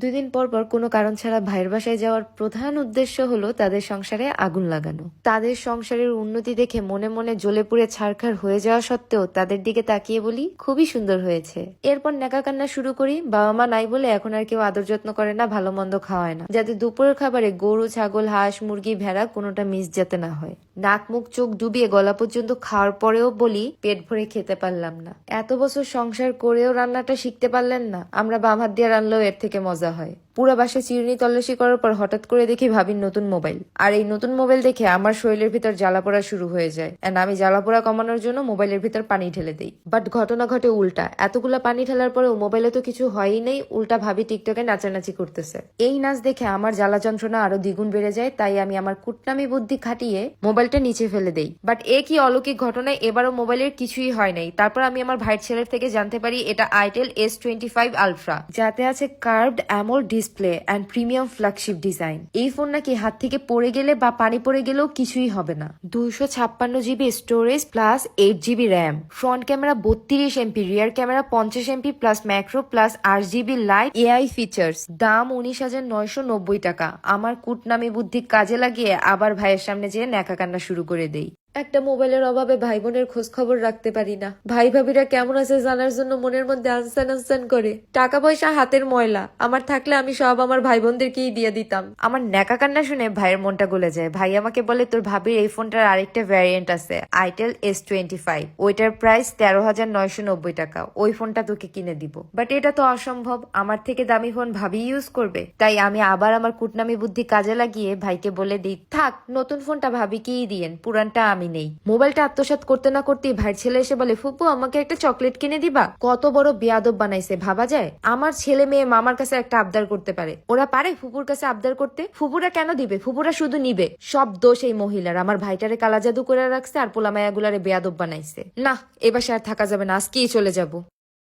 2 দিন পর পর কোনো কারণ ছাড়া ভাইয়ের বাসায় যাওয়ার প্রধান উদ্দেশ্য হলো তাদের সংসারে আগুন লাগানো। তাদের সংসারের উন্নতি দেখে মনে মনে জ্বলে পুড়ে ছারখার হয়ে যাওয়া সত্ত্বেও তাদের দিকে তাকিয়ে বলি খুবই সুন্দর হয়েছে। এরপর নেকা কান্না শুরু করি। বাবা মা নাই বলে এখন আর কেউ আদর যত্ন করে না, ভালো মন্দ খাওয়ায় না, যাতে দুপুরের খাবারে গরু, ছাগল, হাঁস, মুরগি, ভেড়া কোনোটা মিস যাতে না হয়। নাক মুখ চোখ ডুবিয়ে গলা পর্যন্ত খাওয়ার পরেও বলি পেট ভরে খেতে পারলাম না। এত বছর সংসার করেও রান্নাটা শিখতে পারলেন না। আমরা বাম হাত দিয়ে রান্নাও এর থেকে মজা হয়। পুরো বাসায় চিরুনি তল্লাশি করার পর হঠাৎ করে দেখি ভাবির নতুন মোবাইল। আর এই নতুন মোবাইল দেখে আমার শরীরের ভিতর জ্বালা পোড়া শুরু হয়ে যায়। এন্ড আমি জ্বালা পোড়া কমানোর জন্য মোবাইলের ভিতর পানি ঢেলে দেই। বাট ঘটনা ঘটে উল্টা। এতগুলা পানি ঢালার পরেও মোবাইলে তো কিছু হয়ই নেই, উল্টা ভাবি টিকটকে নাচানাচি করতেছে। এই নাচ দেখে আমার জ্বালা যন্ত্রণা আরো দ্বিগুণ বেড়ে যায়। তাই আমি আমার কুটনামি বুদ্ধি খাটিয়ে মোবাইলটা নিচে ফেলে দেই। বাট এ কি অলৌকিক ঘটনায় এবারও মোবাইলের কিছুই হয় নাই। তারপর আমি আমার ভাইয়ের ছেলের থেকে জানতে পারি এটা আইটেল S25 আলট্রা, যাতে আছে curved AMOLED display and premium flagship design. এই ফোন নাকি হাত থেকে পড়ে গেলে বা পানি পড়ে গেলেও কিছুই হবে না। 256GB storage plus 8GB RAM, front camera 32MP, rear camera 50MP plus macro plus 8GB light AI features. দাম 19,990 টাকা। আমার কুটনামি বুদ্ধি কাজে লাগিয়ে আবার ভাইয়ের সামনে যেয়ে ন্যাকা কান্না শুরু করে দেই। একটা মোবাইলের অভাবে ভাই বোনের খোঁজ খবর রাখতে পারি না। ভাই ভাবিরা কেমন আছে জানার জন্য মনের মধ্যে আনসান আনসান করে। টাকা পয়সা হাতের ময়লা। আমার থাকলে আমি সব আমার ভাই বোনদেরকেই দিয়ে দিতাম। আমার ন্যাকা কান্না শুনে ভাইয়ের মনটা গলে যায়। ভাই আমাকে বলে তোর ভাবির এই ফোনটার আরেকটা ভ্যারিয়েন্ট আছে, আইটেল S25। ওইটার প্রাইস 13,990 টাকা। ওই ফোনটা তোকে কিনে দিব। বাট এটা তো অসম্ভব, আমার থেকে দামি ফোন ভাবি ইউজ করবে। তাই আমি আবার আমার কুটনামি বুদ্ধি কাজে লাগিয়ে ভাইকে বলে দিই থাক, নতুন ফোনটা ভাবিকেই দিয়েন, পুরানটা আমি নেই। মোবাইলটা আত্মসাৎ করতে না করতেই ভাইয়ের ছেলে এসে বলে ফুপু আমাকে একটা চকলেট কিনে দিবা। কত বড় বেয়াদব বানাইছে ভাবা যায়। আমার ছেলে মেয়ে মামার কাছে একটা আবদার করতে পারে, ওরা পারে ফুপুর কাছে আবদার করতে? ফুপুরা কেন দিবে? ফুপুরা শুধু নিবে। সব দোষ এই মহিলার। আমার ভাইটারে কালা জাদু করে রাখছে আর পোলামায়াগুলারে বেয়াদব বানাইছে। না, এবার আর থাকা যাবে না, আজকেই চলে যাব।